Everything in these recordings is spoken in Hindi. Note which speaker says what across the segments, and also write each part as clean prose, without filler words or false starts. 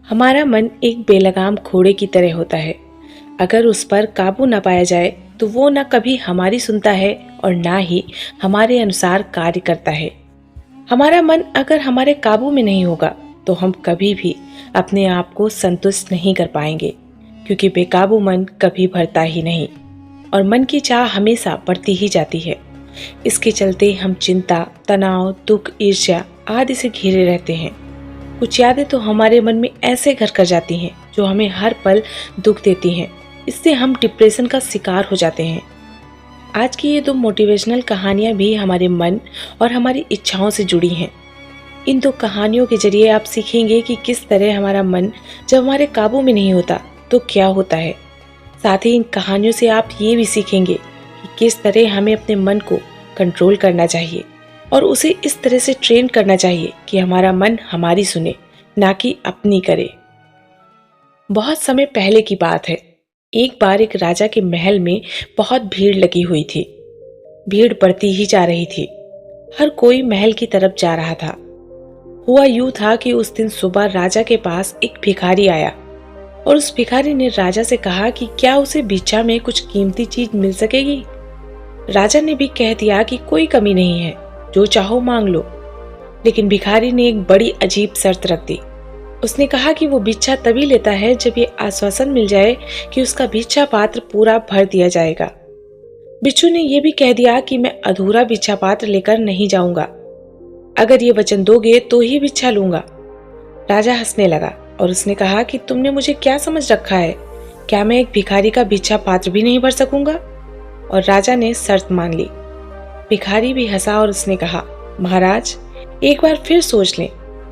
Speaker 1: हमारा मन एक बेलगाम घोड़े की तरह होता है। अगर उस पर काबू न पाया जाए तो वो न कभी हमारी सुनता है और ना ही हमारे अनुसार कार्य करता है। हमारा मन अगर हमारे काबू में नहीं होगा तो हम कभी भी अपने आप को संतुष्ट नहीं कर पाएंगे, क्योंकि बेकाबू मन कभी भरता ही नहीं और मन की चाह हमेशा बढ़ती ही जाती है। इसके चलते हम चिंता, तनाव, दुख, ईर्ष्या आदि से घिरे रहते हैं। कुछ यादें तो हमारे मन में ऐसे घर कर जाती हैं जो हमें हर पल दुख देती हैं। इससे हम डिप्रेशन का शिकार हो जाते हैं। आज की ये दो मोटिवेशनल कहानियां भी हमारे मन और हमारी इच्छाओं से जुड़ी हैं। इन दो कहानियों के जरिए आप सीखेंगे कि किस तरह हमारा मन जब हमारे काबू में नहीं होता तो क्या होता है। साथ ही इन कहानियों से आप ये भी सीखेंगे कि किस तरह हमें अपने मन को कंट्रोल करना चाहिए और उसे इस तरह से ट्रेन करना चाहिए कि हमारा मन हमारी सुने, ना कि अपनी करे। बहुत समय पहले की बात है। एक बार एक राजा के महल में बहुत भीड़ लगी हुई थी। भीड़ बढ़ती ही जा रही थी। हर कोई महल की तरफ जा रहा था। हुआ यूं था कि उस दिन सुबह राजा के पास एक भिखारी आया और उस भिखारी ने राजा से कहा कि क्या उसे भिक्षा में कुछ कीमती चीज मिल सकेगी। राजा ने भी कह दिया कि कोई कमी नहीं है, जो चाहो मांग लो। लेकिन भिखारी ने एक बड़ी अजीब शर्त रख दी। उसने कहा कि वो भिक्षा तभी लेता है जब ये आश्वासन मिल जाए कि उसका भिक्षा पात्र पूरा भर दिया जाएगा। बिच्छू ने यह भी कह दिया कि मैं अधूरा भिक्षा पात्र लेकर नहीं जाऊंगा। अगर ये वचन दोगे तो ही भिक्षा लूंगा। राजा हंसने लगा और उसने कहा कि तुमने मुझे क्या समझ रखा है? क्या मैं एक भिखारी का भिक्षा पात्र भी नहीं भर सकूंगा? और राजा ने शर्त मान ली। भिखारी भी हंसा और उसने कहा, महाराज, एक बार फिर सोच लें,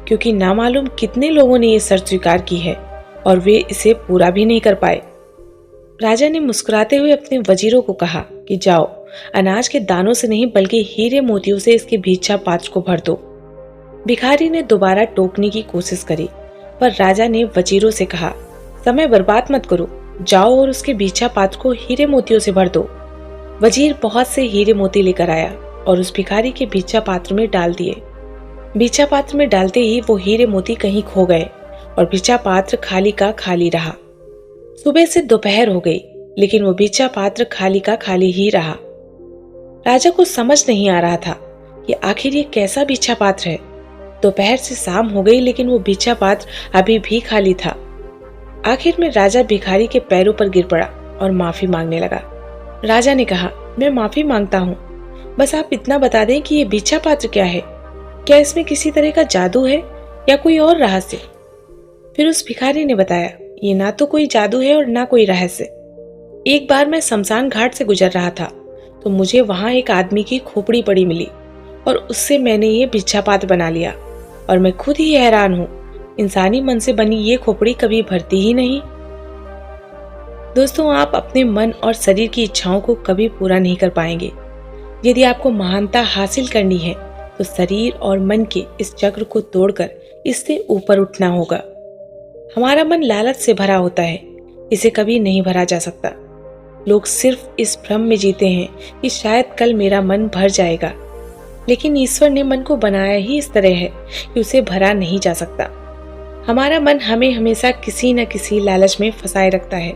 Speaker 1: क्योंकि ना मालूम कितने लोगों ने ये शर्त स्वीकार की है और वे इसे पूरा भी नहीं कर पाए। राजा ने मुस्कुराते हुए अपने वजीरों को कहा कि जाओ, अनाज के दानों से नहीं बल्कि हीरे मोतियों से इसके भिक्षा पात्र को भर दो। भिखारी ने दोबारा टोकने की कोशिश करी, पर राजा ने वजीरों से कहा, समय बर्बाद मत करो, जाओ और उसके भिक्षा पात्र को हीरे मोतियों से भर दो। वजीर बहुत से हीरे मोती लेकर आया और उस भिखारी के भिक्षा पात्र में डाल दिए। भिक्षा पात्र में डालते ही वो हीरे मोती कहीं खो गए और भिक्षा पात्र खाली का खाली रहा। सुबह से दोपहर हो गई, लेकिन वो भिक्षा पात्र खाली का खाली ही रहा। राजा को समझ नहीं आ रहा था कि आखिर ये कैसा भिक्षा पात्र है। दोपहर से शाम हो गई, लेकिन वो भिक्षा पात्र अभी भी खाली था। आखिर में राजा भिखारी के पैरों पर गिर पड़ा और माफी मांगने लगा। राजा ने कहा, मैं माफी मांगता हूँ, बस आप इतना बता दें कि ये भिक्षा पात्र क्या है। क्या इसमें किसी तरह का जादू है या कोई और रहस्य? फिर उस भिखारी ने बताया, ये ना तो कोई जादू है और ना कोई रहस्य। एक बार मैं शमशान घाट से गुजर रहा था तो मुझे वहां एक आदमी की खोपड़ी पड़ी मिली और उससे मैंने ये भिक्षा पात्र बना लिया और मैं खुद ही हैरान हूँ, इंसानी मन से बनी ये खोपड़ी कभी भरती ही नहीं। दोस्तों, आप अपने मन और शरीर की इच्छाओं को कभी पूरा नहीं कर पाएंगे। यदि आपको महानता हासिल करनी है तो शरीर और मन के इस चक्र को तोड़कर इससे ऊपर उठना होगा। हमारा मन लालच से भरा होता है, इसे कभी नहीं भरा जा सकता। लोग सिर्फ इस भ्रम में जीते हैं कि शायद कल मेरा मन भर जाएगा, लेकिन ईश्वर ने मन को बनाया ही इस तरह है कि उसे भरा नहीं जा सकता। हमारा मन हमें हमेशा किसी न किसी लालच में फंसाए रखता है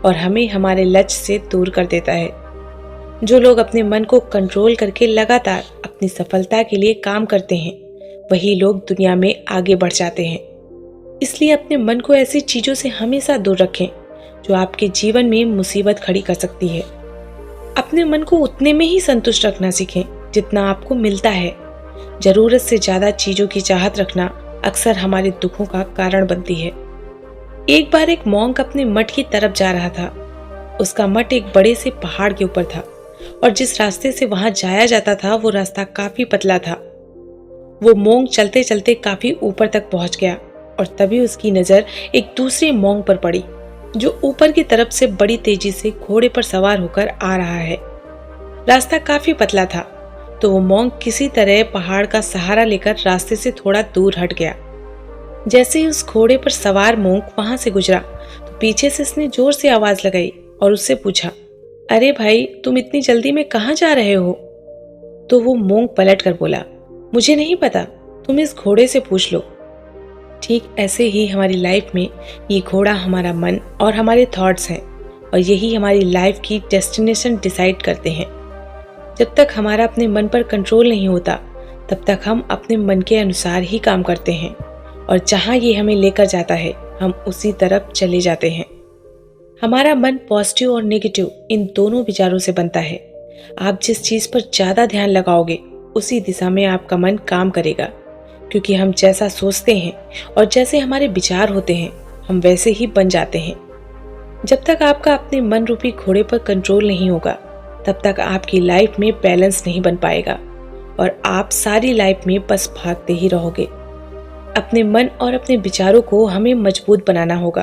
Speaker 1: और हमें हमारे लक्ष्य से दूर कर देता है। जो लोग अपने मन को कंट्रोल करके लगातार अपनी सफलता के लिए काम करते हैं, वही लोग दुनिया में आगे बढ़ जाते हैं। इसलिए अपने मन को ऐसी चीजों से हमेशा दूर रखें जो आपके जीवन में मुसीबत खड़ी कर सकती है। अपने मन को उतने में ही संतुष्ट रखना सीखें जितना आपको मिलता है। जरूरत से ज्यादा चीजों की चाहत रखना अक्सर हमारे दुखों का कारण बनती है। एक बार एक मॉन्क अपने मठ की तरफ जा रहा था। उसका मठ एक बड़े से पहाड़ के ऊपर था और जिस रास्ते से वहां जाया जाता था वो रास्ता काफी पतला था। वो मॉन्क चलते चलते काफी ऊपर तक पहुंच गया और तभी उसकी नजर एक दूसरे मॉन्क पर पड़ी जो ऊपर की तरफ से बड़ी तेजी से घोड़े पर सवार होकर आ रहा है। रास्ता काफी पतला था तो वो मॉन्क किसी तरह पहाड़ का सहारा लेकर रास्ते से थोड़ा दूर हट गया। जैसे ही उस घोड़े पर सवार मॉन्क वहां से गुजरा तो पीछे से उसने जोर से आवाज लगाई और उससे पूछा, अरे भाई, तुम इतनी जल्दी में कहाँ जा रहे हो? तो वो मॉन्क पलट कर बोला, मुझे नहीं पता, तुम इस घोड़े से पूछ लो। ठीक ऐसे ही हमारी लाइफ में ये घोड़ा हमारा मन और हमारे थॉट्स हैं, और यही हमारी लाइफ की डेस्टिनेशन डिसाइड करते हैं। जब तक हमारा अपने मन पर कंट्रोल नहीं होता, तब तक हम अपने मन के अनुसार ही काम करते हैं, और जहाँ ये हमें लेकर जाता है हम उसी तरफ चले जाते हैं। हमारा मन पॉजिटिव और नेगेटिव इन दोनों विचारों से बनता है। आप जिस चीज़ पर ज़्यादा ध्यान लगाओगे उसी दिशा में आपका मन काम करेगा, क्योंकि हम जैसा सोचते हैं और जैसे हमारे विचार होते हैं हम वैसे ही बन जाते हैं। जब तक आपका अपने मन रूपी घोड़े पर कंट्रोल नहीं होगा, तब तक आपकी लाइफ में बैलेंस नहीं बन पाएगा और आप सारी लाइफ में बस भागते ही रहोगे। अपने मन और अपने विचारों को हमें मजबूत बनाना होगा,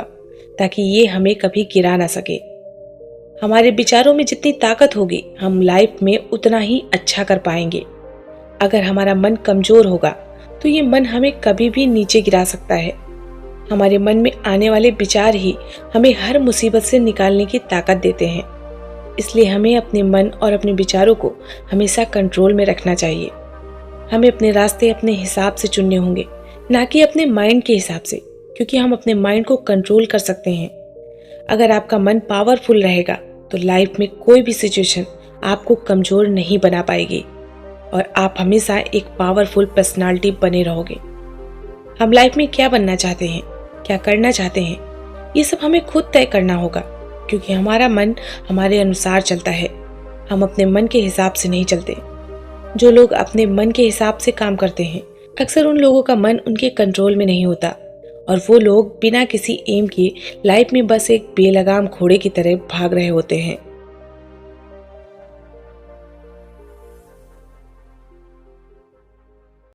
Speaker 1: ताकि ये हमें कभी गिरा ना सके। हमारे विचारों में जितनी ताकत होगी हम लाइफ में उतना ही अच्छा कर पाएंगे। अगर हमारा मन कमजोर होगा तो ये मन हमें कभी भी नीचे गिरा सकता है। हमारे मन में आने वाले विचार ही हमें हर मुसीबत से निकालने की ताकत देते हैं। इसलिए हमें अपने मन और अपने विचारों को हमेशा कंट्रोल में रखना चाहिए। हमें अपने रास्ते अपने हिसाब से चुनने होंगे, ना कि अपने माइंड के हिसाब से, क्योंकि हम अपने माइंड को कंट्रोल कर सकते हैं। अगर आपका मन पावरफुल रहेगा तो लाइफ में कोई भी सिचुएशन आपको कमजोर नहीं बना पाएगी और आप हमेशा एक पावरफुल पर्सनालिटी बने रहोगे। हम लाइफ में क्या बनना चाहते हैं, क्या करना चाहते हैं, ये सब हमें खुद तय करना होगा, क्योंकि हमारा मन हमारे अनुसार चलता है। हम अपने मन के हिसाब से नहीं चलते। जो लोग अपने मन के हिसाब से काम करते हैं, अक्सर उन लोगों का मन उनके कंट्रोल में नहीं होता और वो लोग बिना किसी एम के लाइफ में बस एक बेलगाम घोड़े की तरह भाग रहे होते हैं।